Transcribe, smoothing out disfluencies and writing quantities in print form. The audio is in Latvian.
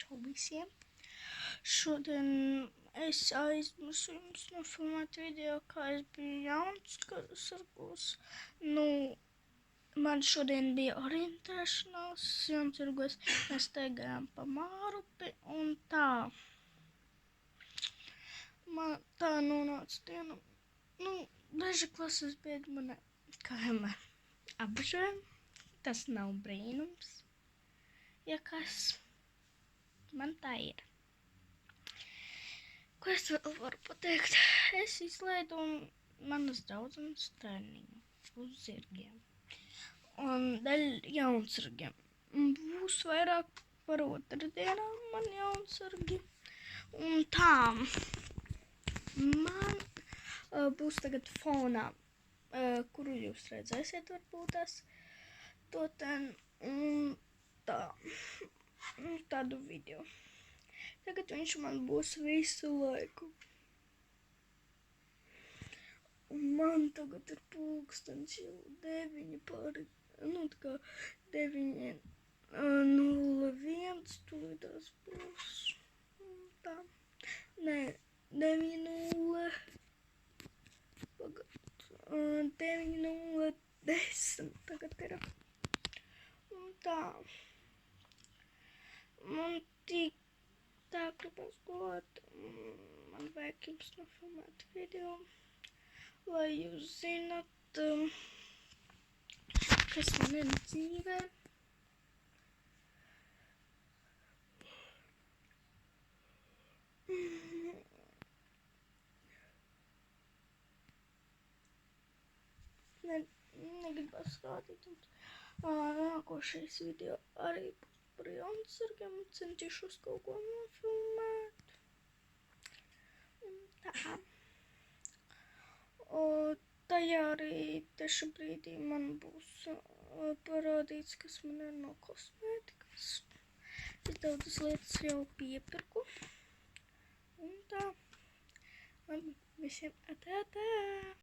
Čau visiem! Šodien es aizmirsu jums nofilmēt video, kā es biju Jaunzirgos. Man šodien bija orientēšanās Jaunzirgos. Mēs staigājām pa Mārupi un tā. Man tā nonāca diena. Daži klases biedri mani kā vienmēr apžēl. Tas nav brīnums. Ja kas, man tā ir. Ko es vēl varu pateikt? Es izlaidu manas draudzenes treniņu uz zirgiem. Un dēļ Jaunzirgiem. Būs vairāk par otrdienām man Jaunzirgi. Un tā. Man būs tagad fonā, kuru jūs redzēsiet varbūt to ten un tā. Tādu video. Tagad viņš man būs visu laiku. Un man tagad ir pulkstens jau 9 pāri, tā kā 9:01, tūlītās būs. Tā. Nē, 9:0. Pagad. 9:10 tagad ir. Un tā. Man tik tā gribas gulēt. Man vajag jums nofilmēt video, lai jūs zināt, kas man ir dzīvē. Negribas rādīt jums. Nākošais video arī būs par Jaunzirgiem un centīšos kaut ko nofilmēt. Un tā. Tajā arī tieši brīdī man būs parādīts, kas man ir no kosmētikas. Es daudzas lietas jau piepirku. Un tā. Labi, visiem atā!